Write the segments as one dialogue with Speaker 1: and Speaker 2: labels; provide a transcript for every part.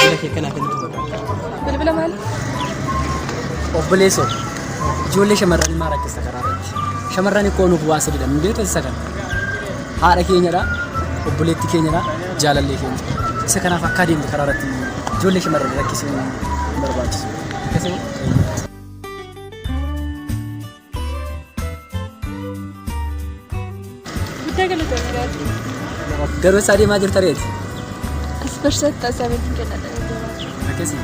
Speaker 1: bilbila kee kanaaf inni tuffata.
Speaker 2: Bilbila maal?
Speaker 1: Obboleessoo ijoollee shamarranii maal rakkista karaa irratti. Shamarran ikkoo nuuf waa sadidha nu beektu isa kana. Haadha keenyadha, obboleetti keenyadha, jaalallee keenya. Isa kanaaf akka adeemtu karaa irratti ijoollee shamarranii rakkisuu hin barbaachisu. Akkasuma.
Speaker 2: Guddaa galatoomii gaadhi.
Speaker 1: Garuu isa adeemaa jirta reeti.
Speaker 2: As barsiisatti taasisameetiin kennadha.
Speaker 1: Akkasii.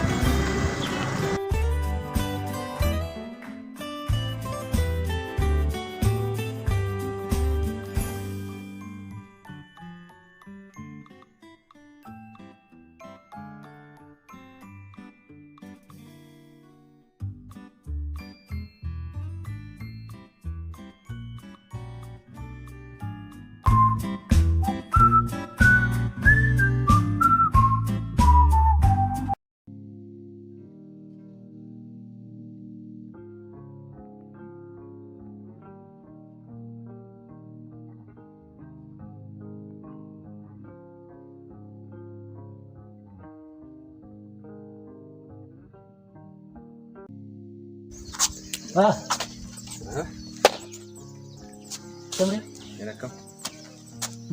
Speaker 1: Samre?
Speaker 3: Welcome.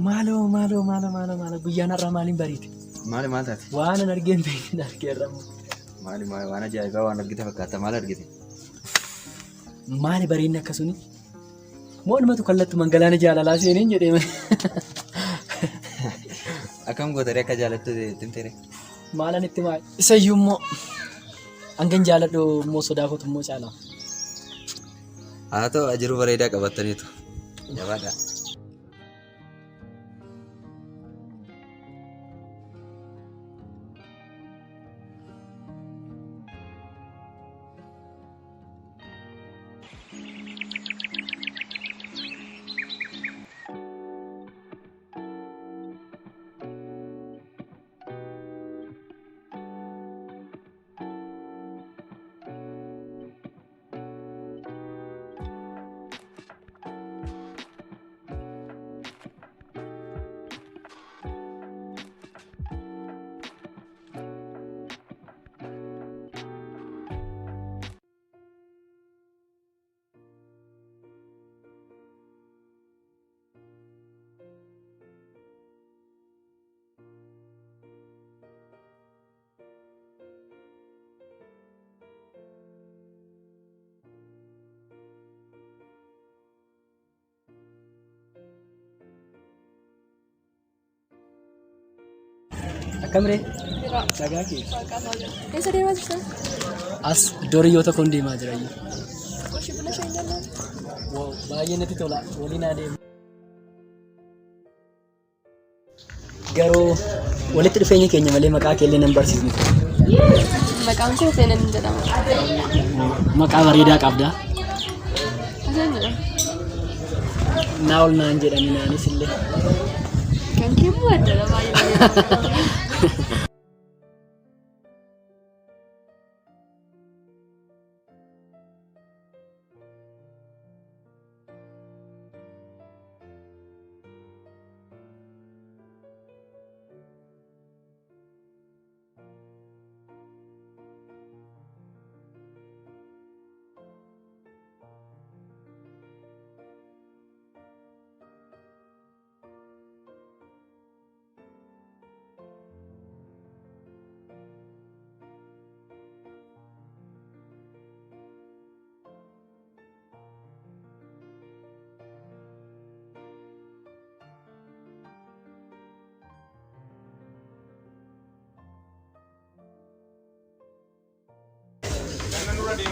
Speaker 1: Maalo guyyaan har'aa maaliin bareede?
Speaker 3: Maali maal taate?
Speaker 1: Waan an argeen beekin argeerra.
Speaker 3: Maali waan ajaa'ibaa waan argite fakkaata maal argite?
Speaker 1: Maali bareedni akkasuni? Moodumatu kallattu mangalaana jaalalaa seeniin jedhee.
Speaker 3: Akkam gootaree akka jaalattu timtere?
Speaker 1: Maalan itti maal? Isayyuu immoo hangan jaaladhu immoo sodaa kootu immoo caalaa.
Speaker 3: Haa ta'u ajiruu bareedaa qabattaniitu. Jabaadha.
Speaker 1: Akkamree? Dhagaa kee?
Speaker 2: Eessa deemaa jirta?
Speaker 1: As iddoo hiriyoota koon deemaa jira iyyuu.
Speaker 2: Qoshii buna ishee hin jaalladhu?
Speaker 1: Baay'ee natti tola. Waliin adeemu. Garuu walitti dhufeenya keenya malee maqaa keellee nan barsiisne.
Speaker 2: Maqaan koo Seenan jedhama.
Speaker 1: Maqaa bareedaa qabdaa.
Speaker 2: Aseen jedhama.
Speaker 1: Naa ol naan jedhani naanis illee.
Speaker 2: Kan kee immoo addadha baay'ee.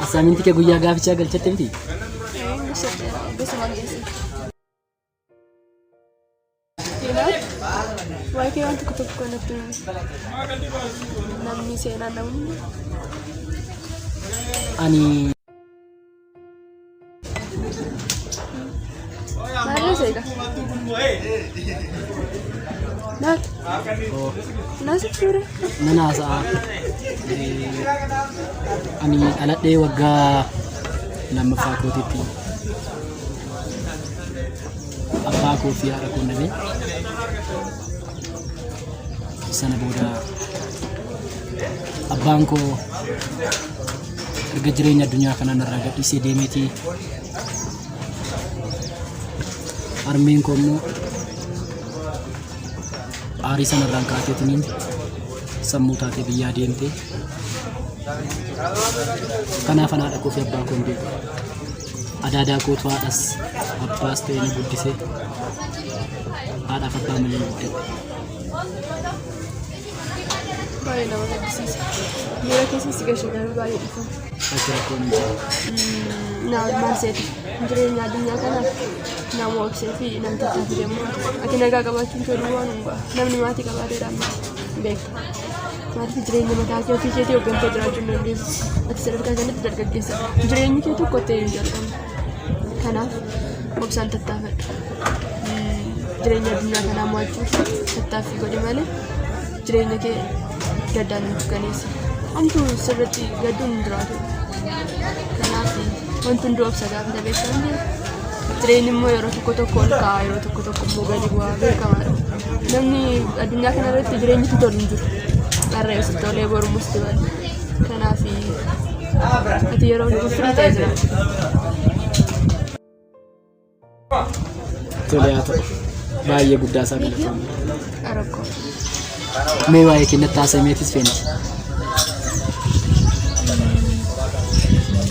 Speaker 1: Asaaminti kee guyyaa gaafichaa galchatte miti?
Speaker 2: Gosa mangeessi. Waa'ee kee waan tokko tokko natti namni seenaa namni.
Speaker 1: Ani
Speaker 2: Maalirra seega? Naat? Naasif ture?
Speaker 1: nan haasa'a. Ani dhaladhee waggaa lammaffaa kootitti abbaa koo fi haadha koo dhabee sana booda abbaan koo erga jireenya addunyaa kanaan irraa gadhiisee deemeeti harmeen koo immoo aarii sanarraan kaateetiniin sammuu taatee biyyaa deemte kanaaf haadha koo fi abbaa koo hin beeku adaadaa kootu haadhas abbaas ta'ee ni guddisee haadhaaf abbaa malee guddate.
Speaker 2: Baay'ee nama gaddisiisa. Miira keessatti gashaadhaan baay'ee dhufa.
Speaker 1: Akka rakkoon hin jiru.
Speaker 2: Maal seeti jireenya addunyaa kanaaf nama obsee fi nama tattaafii deemu ati nagaa qabaachuun toluu waan hundaa namni maatii qabaateedhaan beekta. Maatii jireenya mataa kee ofii keetii hooggantaa jiraachuu hin dandeessu. Ati sadarkaa kanatti dargaggeessa. Jireenyi kee tokko ta'ee hin jalqabu. Kanaaf obsaan tattaafadha. Jireenya addunyaa kanaa mo'achuuf tattaaffii godhi malee jireenya kee gaddaan hin dukkaneessi. Homtuu sirriitti gadduun hin jiraatu. Kanaaf wanti hunduu obsa gaafata beeksifamne jireenyi immoo yeroo tokko ol ka'a yeroo tokko immoo gadi bu'aa beekamaadha. Namni addunyaa kana irratti jireenyi tolu hin jiru. Har'a yoo sitti tolee boru musti bada. Kanaaf ati yeroo firii ta'e jiraatu.
Speaker 1: Tolee haa ta'u baay'ee guddaa isaa galatamu.
Speaker 2: Rakkoo.
Speaker 1: Mee waa'ee keenyatti haasameetis feenti.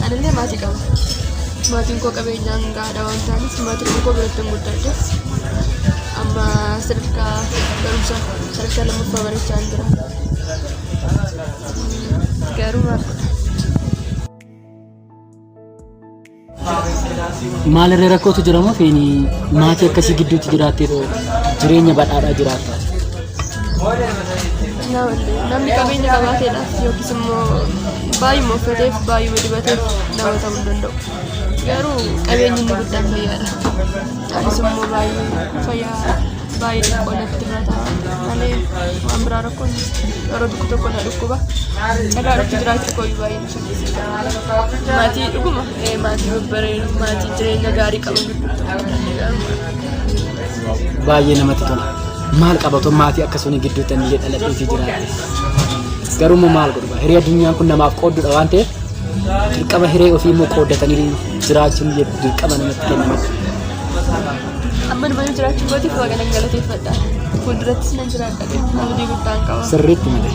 Speaker 2: Anillee maatii qaba. Maatiin koo qabeenyaan gaadha waan ta'aniif maatiin koo biratti hin guddadde. Amma sadarkaa barumsa sadarkaa lammaffaa barachaa hin jira. Garuu maal godha?
Speaker 1: Maalirree rakkootu jira moo feeni maatii akkasii gidduutti jiraattee jireenya badhaadhaa jiraatta?
Speaker 2: Namni qabeenya qabaateedhaaf yookiis immoo baay'uma uffateef baay'uma dibateef nama ta'uu hin danda'u. Garuu qabeenyi inni guddaan fayyaadha. Anis immoo baay'ee fayyaa baay'ee xiqqoo natti irra ta'a malee waan biraa rakkoon yeroo tokko na dhukkuba. Dhagaa dhufti jiraachuu kooyyuu baay'ee nu shakkisiisa. Maatii dhuguma maatii babbareedu maatii jireenya gaarii qabu gidduutti.
Speaker 1: Baay'ee namatti tola. Maal qabatu maatii akkasuma gidduutti illee dhalatee fi jiraate. Garuu maal godhu hiree addunyaan kun namaaf qooddudha waan ta'eef dirqama hiree ofii immoo qooddatanii jiraachuun dirqama namatti kennamudha.
Speaker 2: Amma nama jiraachuu gootiif waaqa nan galateeffadha. Fuuldurattis nan jiraadha. Abdii guddaan qaba.
Speaker 1: Sirriitti malee.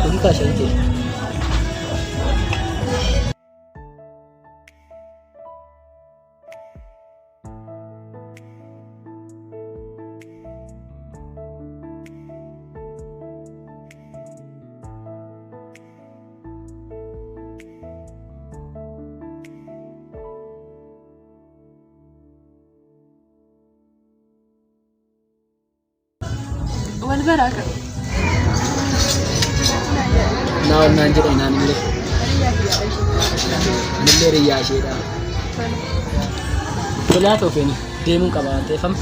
Speaker 1: Kun kaashan kee.
Speaker 2: Wal baraka.
Speaker 1: Naan jedhe naan illee. Illee riyyaa isheedha. Tolaa ta'u feeni deemuun qaba waan ta'eef amma.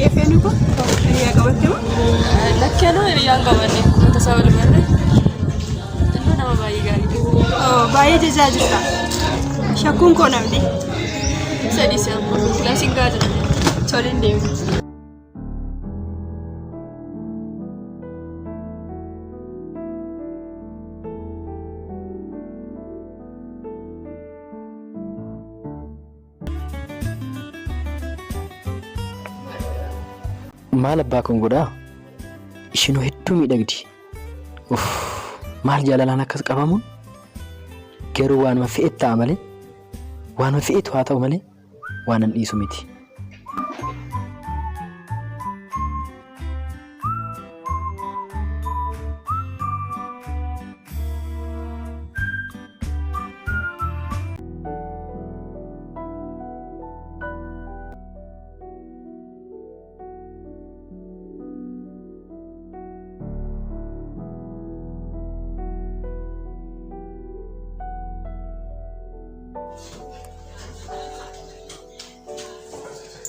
Speaker 2: Yefeni ko hiriyaa qabatte moo? Lakkeenuu hiriyaan qabanne tasaa wal barre. Ilma nama baay'ee gaariidha.
Speaker 4: Baay'ee tajaajilta. Shakkuun koo namni.
Speaker 2: Sadii se'amma kilaasiin gaa jira.
Speaker 4: Toliin deemu.
Speaker 1: Maal abbaa kun godhaa? Ishinuu hedduu miidhagdi. Maal jaalalaan akkas qabamuun? Garuu waanuma fe'etti ta'a malee, waanuma fe'etu haa ta'u malee, waan an dhiisu miti.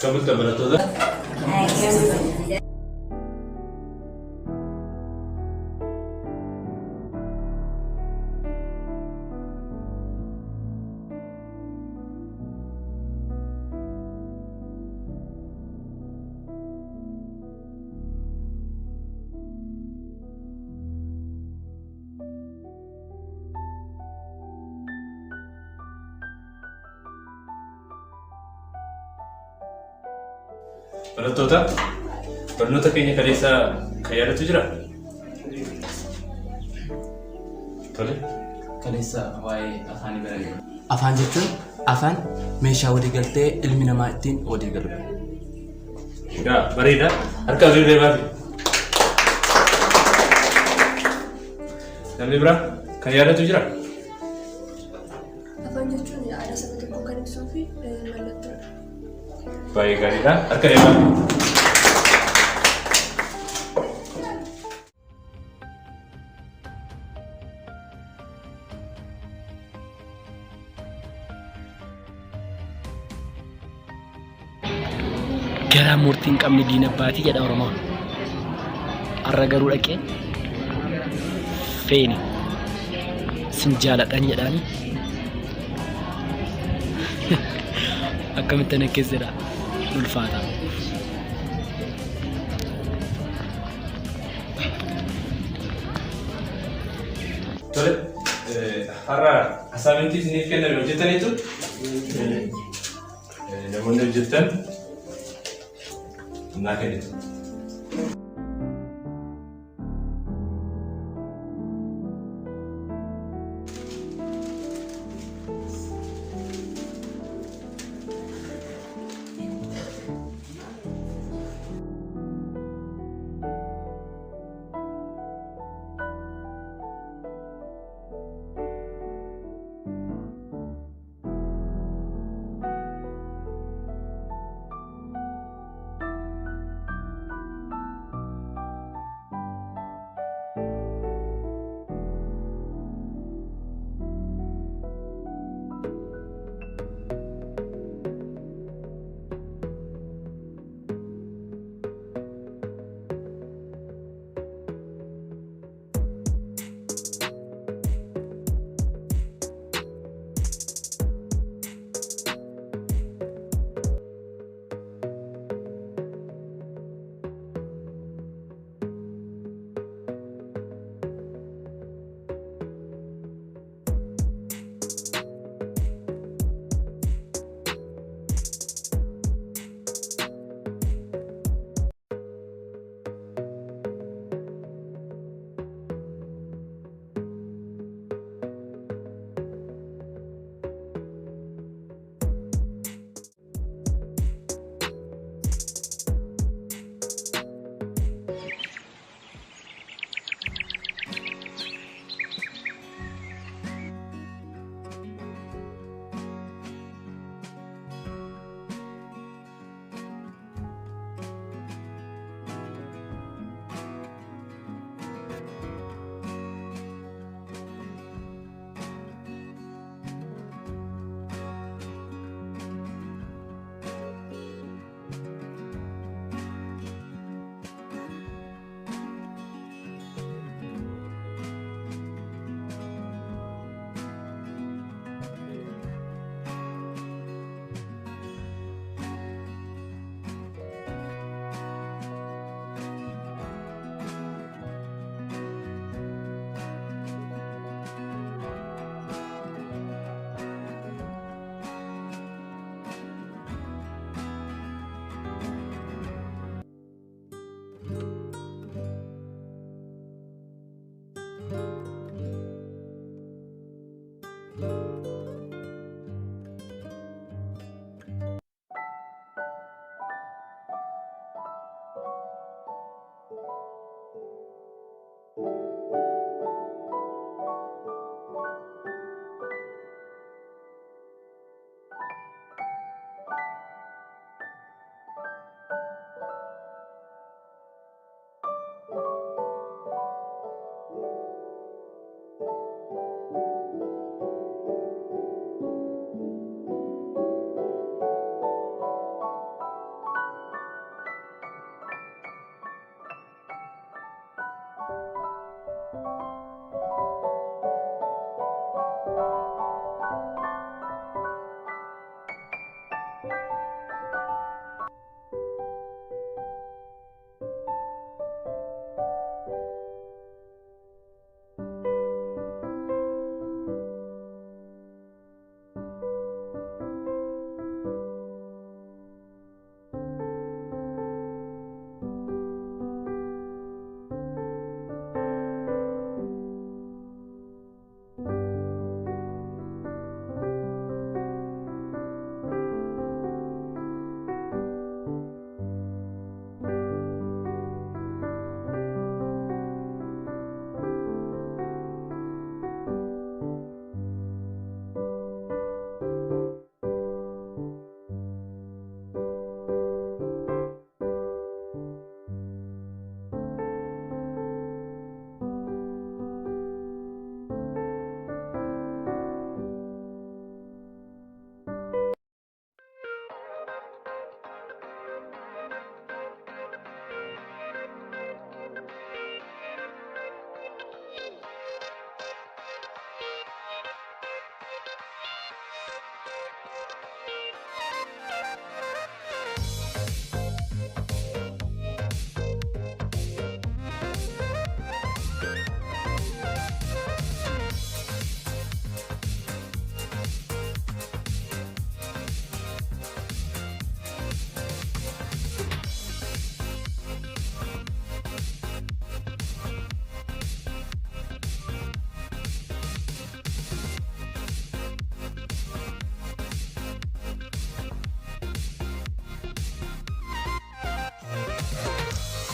Speaker 5: Kabulta barattoota. Barattoota barnoota keenya kaleessaa kan yaadatu jira? Tole.
Speaker 6: Kaleessa waa'ee afaanii baranne. Afaan jechuun afaan meeshaa walii galtee ilmi namaa ittiin walii galudha.
Speaker 5: Egaa bareeda. Harka olii baafi. Namni biraa kan yaadatu jira?
Speaker 2: Afaan jechuun aadaa saba tokkoo kan ibsuu fi mallattoodha.
Speaker 5: Baay'ee gaariidha. Harka baafi.
Speaker 1: Garaa murtiin qabni diina abbaatii jedha Oromoon. Har'a garuu dhaqee feeni sin jaaladhan jedhaani. Akkamitti ana keessadha ulfaata.
Speaker 5: Tole. Har'a asaamintii isiniif kenname hojjetaniitu namoonni hojjetan naa kennitu.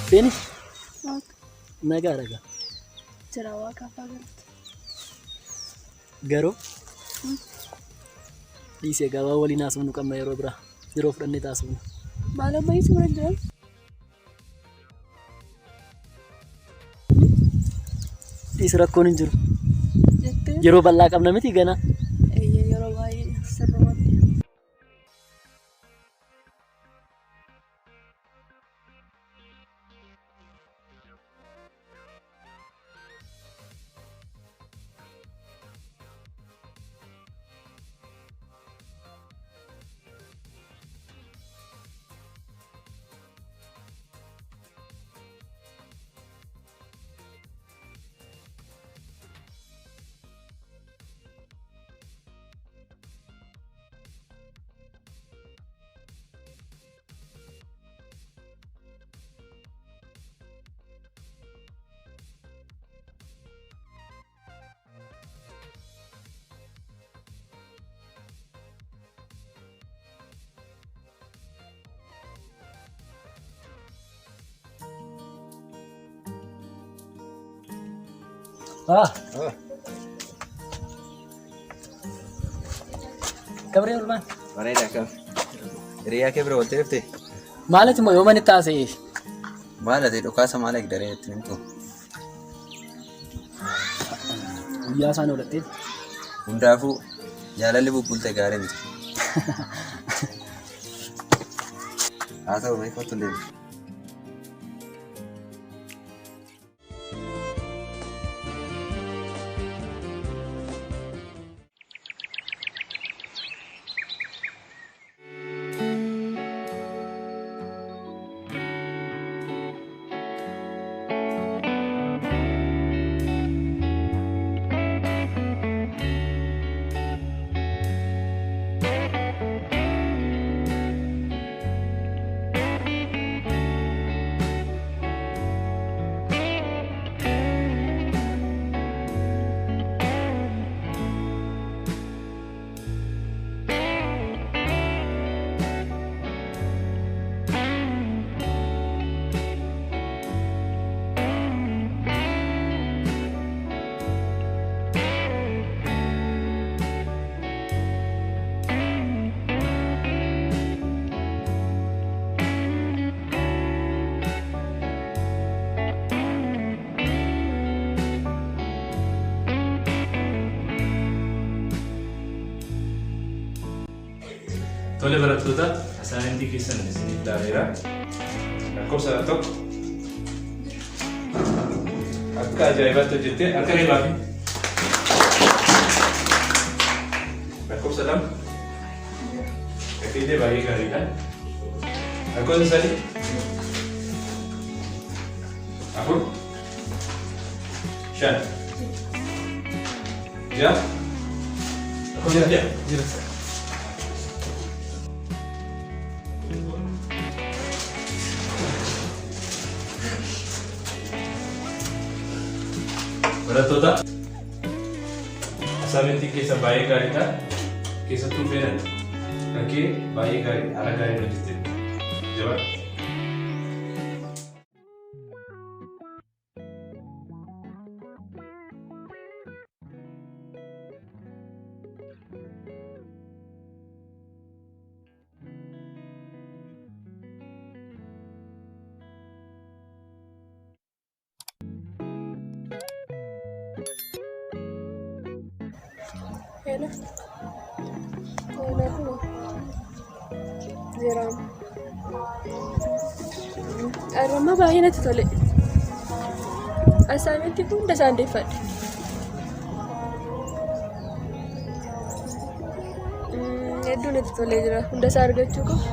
Speaker 1: Finish. Nagaa dhagaa.
Speaker 2: Jira waaqa afaa galata.
Speaker 1: Garuu dhiisee gabaa waliin haasofnu qabna yeroo biraa yeroo fudhannee taasifnu.
Speaker 2: Maal ammayyi suuraa jiran?
Speaker 1: Dhiisi rakkoon hin jiru.
Speaker 2: Jettee
Speaker 1: Yeroo bal'aa qabna miti gana.
Speaker 2: yeroo baay'ee sirrumatti.
Speaker 1: Gabriel Urban.
Speaker 3: Bareeda akkam. Hiriyaa kee bira walitti dhuftee?
Speaker 1: Maalati moo yooma itti haasa'eef?
Speaker 3: Maal ati dhukaasa maal eegdaree itti himtu?
Speaker 1: Guyyaa isaan oolattee.
Speaker 3: Hundaafuu jaalalli bubbulte gaarii miti. Haa ta'u mee kottu deemu.
Speaker 5: Tole barattoota asaayintii keessan isiniif ilaameera. Lakkoofsa tokko akka ajaa'ibaatti hojjettee harka reebaa fi lakkoofsa lama. Gateetee baay'ee gaariidha. Lakkoofsa sadii. Afur. Shan. Ja'a. Lakkoofsa ja'a.
Speaker 1: Jira.
Speaker 5: Barattoota asaamintii keessa baay'ee gaariidha. Keessattuu fedhan dhaggee baay'ee gaarii haala gaarii hojjettee jabaa.
Speaker 2: Hello. Hello. Zeeraan. Arrama baay'ee natti tole. Asaamintii hunda isaan deeffadhe. Hedduu natti tolee jira. Hunda isaa argachuu qabu.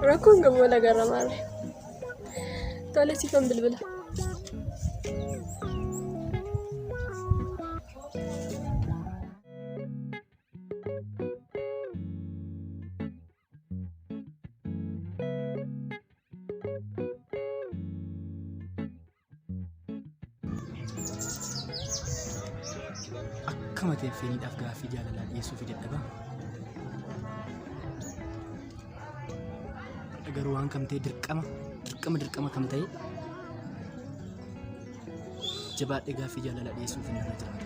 Speaker 2: Rakkoon qabu wal agarra maarre. Tole siifan bilbila.
Speaker 1: Akkama ta'e fedhiidhaaf gaaffii jaalalaa dhiyeessuuf dadhabaa. Garuu waan kam ta'e dirqama kam ta'e jabaadhee gaaffii jaalalaa dhiyeessuuf hin irra jiraatu.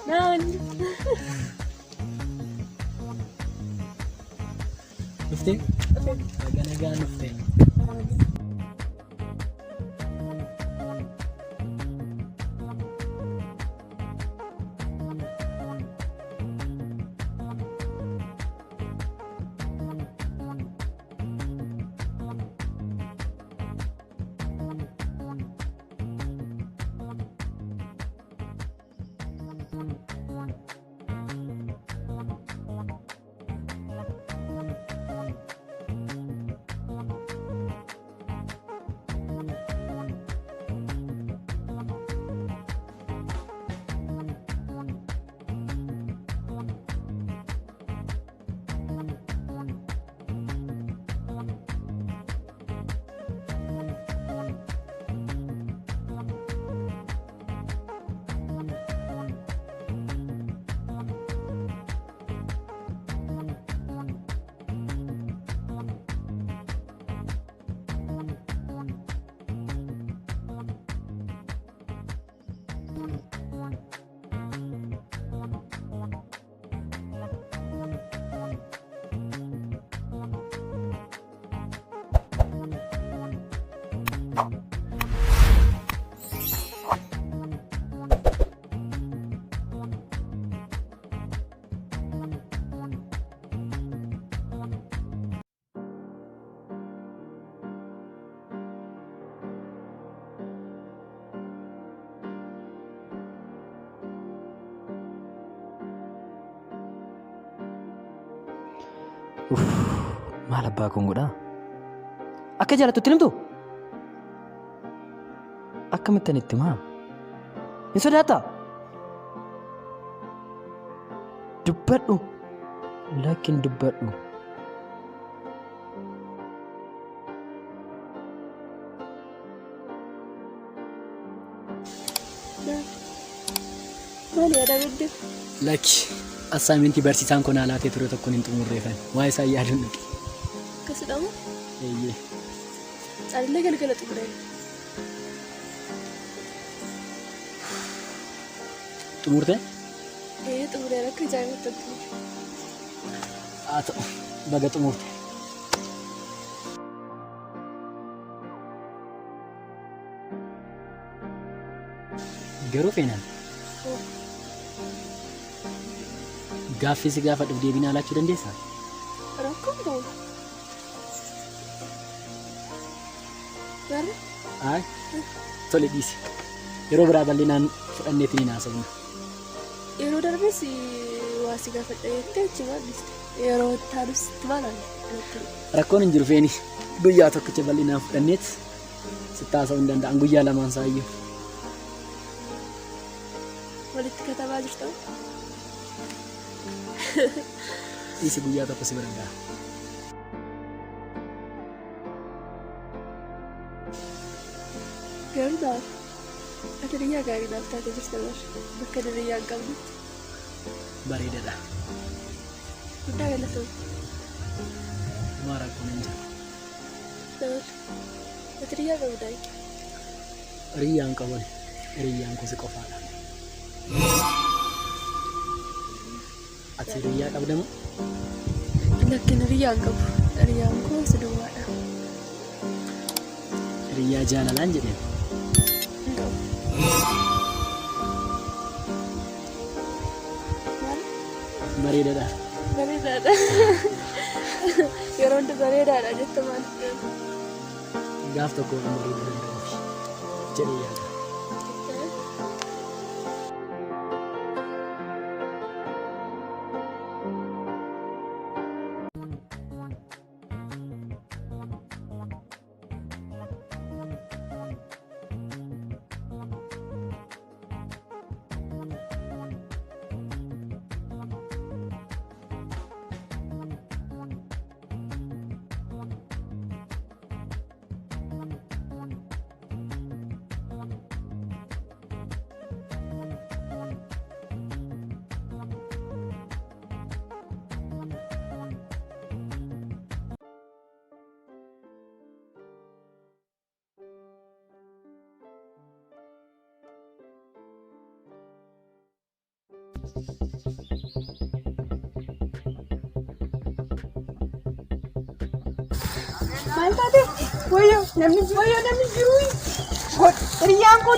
Speaker 2: Naan.
Speaker 1: Dhuftee? Nagaan dhuftee. Maal abbaa kun godhaa? Akka jaalattutti himtu? Akkamittan itti himaa? Hin sodaattaa? Dubbadhu. Laakiin dubbadhu.
Speaker 2: Maali yaada guddin?
Speaker 1: Lakki assaamintii barsiisaan kun haalaatee ture tokkoon hin xumurreeffan. Waa isaan yaaduun dhaqe.
Speaker 2: Akkasidha moo?
Speaker 1: Eeyyee.
Speaker 2: Caalillee galgala xumuree.
Speaker 1: Xumurtee?
Speaker 2: Xumuree akka ajaa'ibatti xumure.
Speaker 1: Haa ta'u baga xumurte. Garuu feenaan gaaffii si gaafadhuuf deebii naa laachuu dandeessaa?
Speaker 2: Rakkoon ta'u. Garuu?
Speaker 1: Haa tole dhiisi. Yeroo biraa bal'inaan fudhanneetiin hin haasofna.
Speaker 2: Yeroo darbees waa si gaafadha jettee achi maalliste. Yeroo taalus itti maalaan?
Speaker 1: Rakkoon hin jiru feeni. Guyyaa tokkicha bal'inaan fudhanneet sitti haasa'uu hin danda'an guyyaa lamaan saayyuu.
Speaker 2: Walitti katabaa jirtu?
Speaker 1: Dhiisi guyyaa tokko si bira ga'a.
Speaker 2: Garuu daal ati diriyyaa gaariidhaaf taatee jirta bakka diriyyaa hin qabnetti.
Speaker 1: Bareedaadha.
Speaker 2: Guddaa galatoom.
Speaker 1: Maa rakkoon hin jiru.
Speaker 2: Daal ati diriyyaa qabu daa'ima.
Speaker 1: Riyyaan qaban riyyaan kusi qofaadha. Ati riyyaa qabda moo?
Speaker 2: Lakkin riyyaan qabu. Riyyaan koo si duwwaadha.
Speaker 1: Riyyaa jaalalaan jedheen.
Speaker 2: Hin qabu. Maal?
Speaker 1: Bareedaadha.
Speaker 2: Bareedaadha. Yeroo hundi bareedaadha jette maaliif deemu?
Speaker 1: Gaaf tokko kan bareedu danda'uuf jedhee yaada.
Speaker 4: Maal taate? Wayyo namni jiru. Riyyaan koo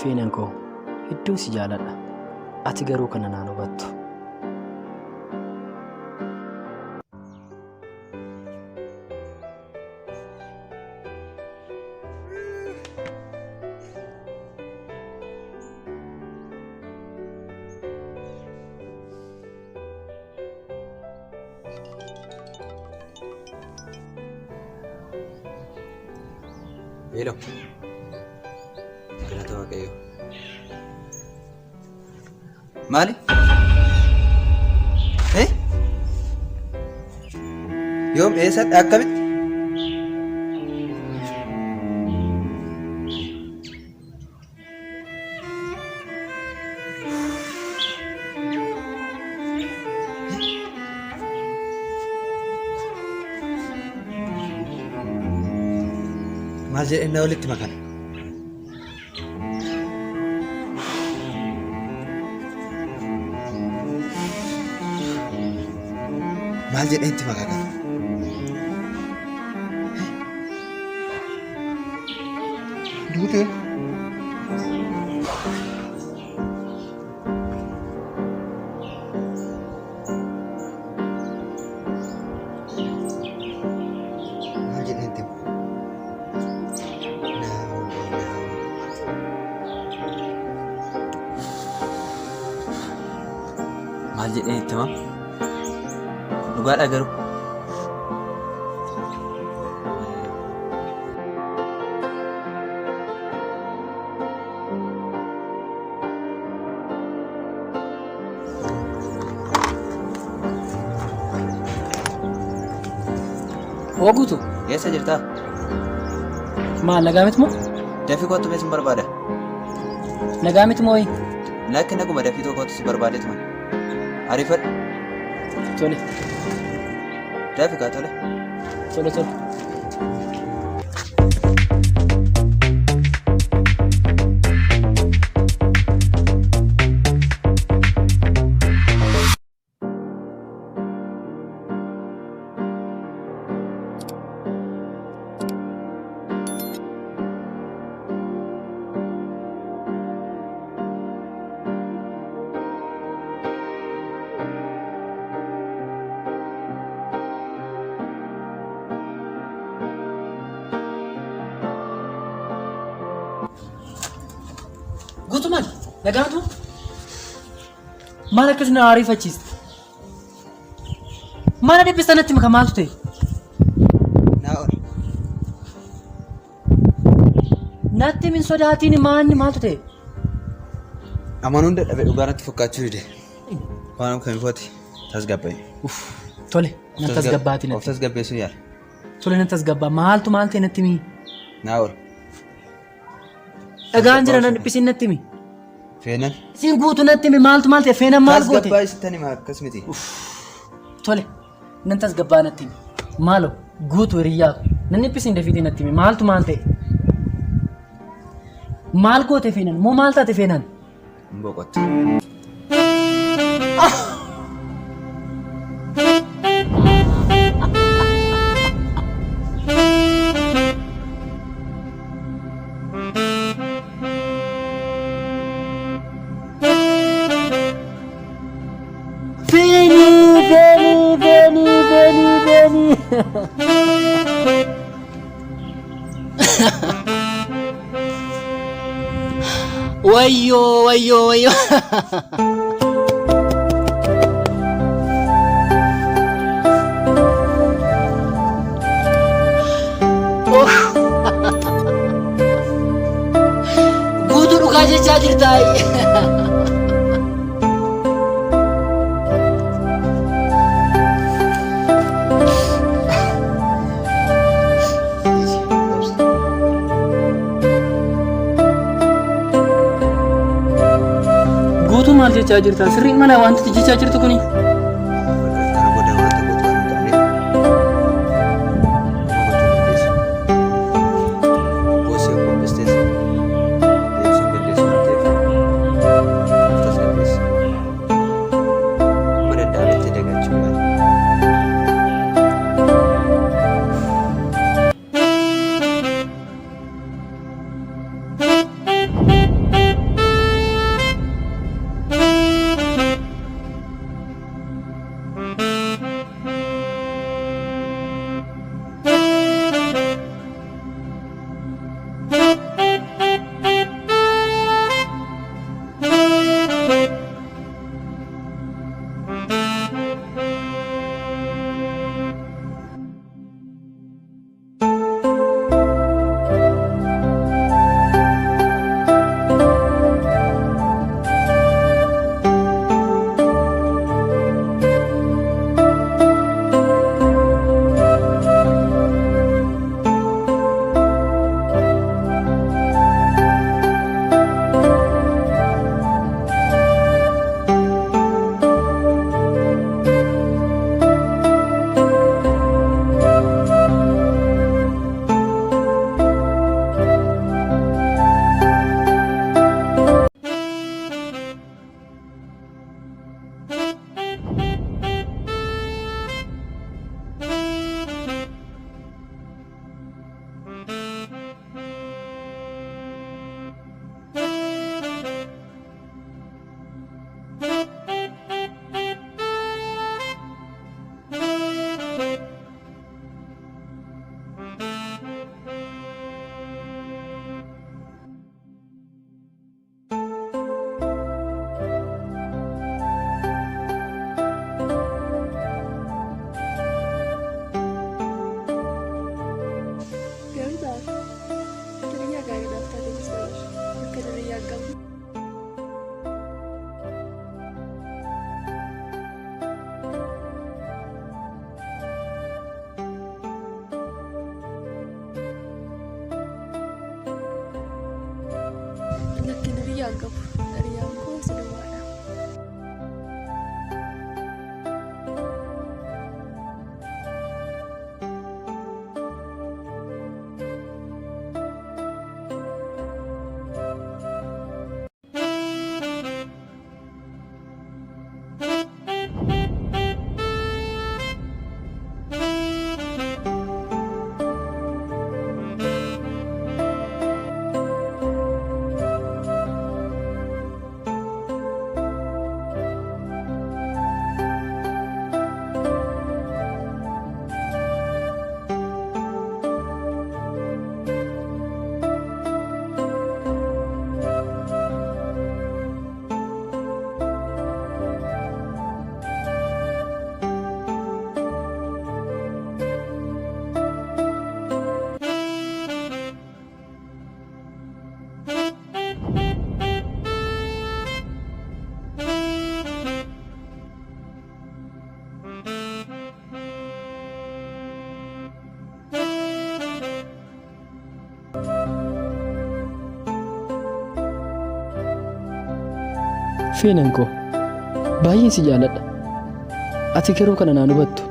Speaker 1: Feenaan koo hedduun si jaaladha. Ati garuu kana naan hubattu.
Speaker 3: Hello. Galata Waaqayyo. Maali? Yoom eessatti akkamitti? Maal jedhee walitti makana? Maal jedhee itti maqaa duute maal jedhee itti maal jedhee itti ma dhugaadha garuu
Speaker 1: Oguutu
Speaker 3: eessa jirtaa?
Speaker 1: maal nagaa miti moo?
Speaker 3: Dafii kootu meeshaan barbaada.
Speaker 1: Nagaa miti moo?
Speaker 3: Lakki naguma dafii tokkootu si barbaadeetu man. Ariifadhu.
Speaker 1: Tole
Speaker 3: Dafii kaa tole.
Speaker 1: tole tole. Guutuu maali? Nagaa miti moo? Maal akkas na ariifachiiste? Maal dhibbista natti maka maaltu ta'e?
Speaker 3: Naa oole.
Speaker 1: Natti min sodaatiin maanni maaltu ta'e?
Speaker 3: Amanuun dadhabee dhugaa natti fakkaachuu dide. Waan kamifooti tasgabbaa'e.
Speaker 1: Tole nan tasgabbaatiin
Speaker 3: Of tasgabbeessuu yaala.
Speaker 1: tole nan tasgabbaa maaltu maal ta'e natti mii?
Speaker 3: Naa oole.
Speaker 1: Dhagaan jira nan dhiphisin natti mii?
Speaker 3: Feenan.
Speaker 1: Isin guutuu natti mii maaltu maal ta'e feenan maal goote?
Speaker 3: Tasgabbaa isittani maa akkas miti.
Speaker 1: Tole nan tasgabbaa natti mii? Maalo guutuu hiriyyaa nan dhiphisin dafiitii natti mii maaltu maal ta'e? Maal goote feenan moo maal taate feenan?
Speaker 3: Hin boqotte.
Speaker 1: Beni. Wayyo. Guutuu dhugaa jechaa jirtaa. Guutuu maal jechaa jirtaa? Sirriin mana wanti jechaa jirtu kuni.
Speaker 3: Kana booda waan tokko waan hin qabne. Boosii qopheessees deebisuun balleessu waan ta'eef of tasgabbeessi. Amma dadhaabetti dagachuu yaala.
Speaker 2: maaf taateefis ta'eera. Akka dirree qabu. Lakki dirree qabu. Hiriyyaan koo si duwwaadha.
Speaker 1: Feenan koo baay'een si jaaladha. Ati garuu kana naan hubattu.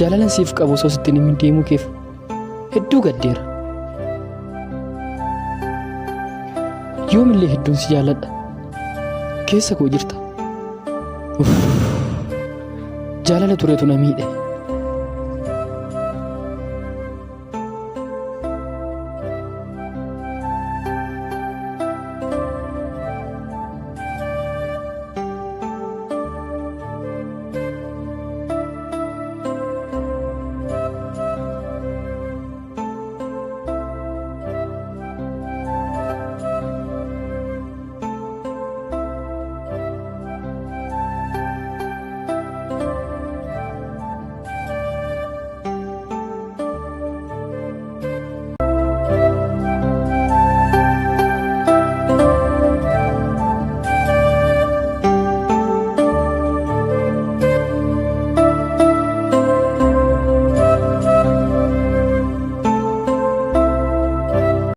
Speaker 1: Jaalalan siif qabu osoo sitti hin deemuu keef hedduu gaddeera. Yoomillee hedduun si jaaladha. Keessa koo jirta. Jaalala tureetu na miidhe.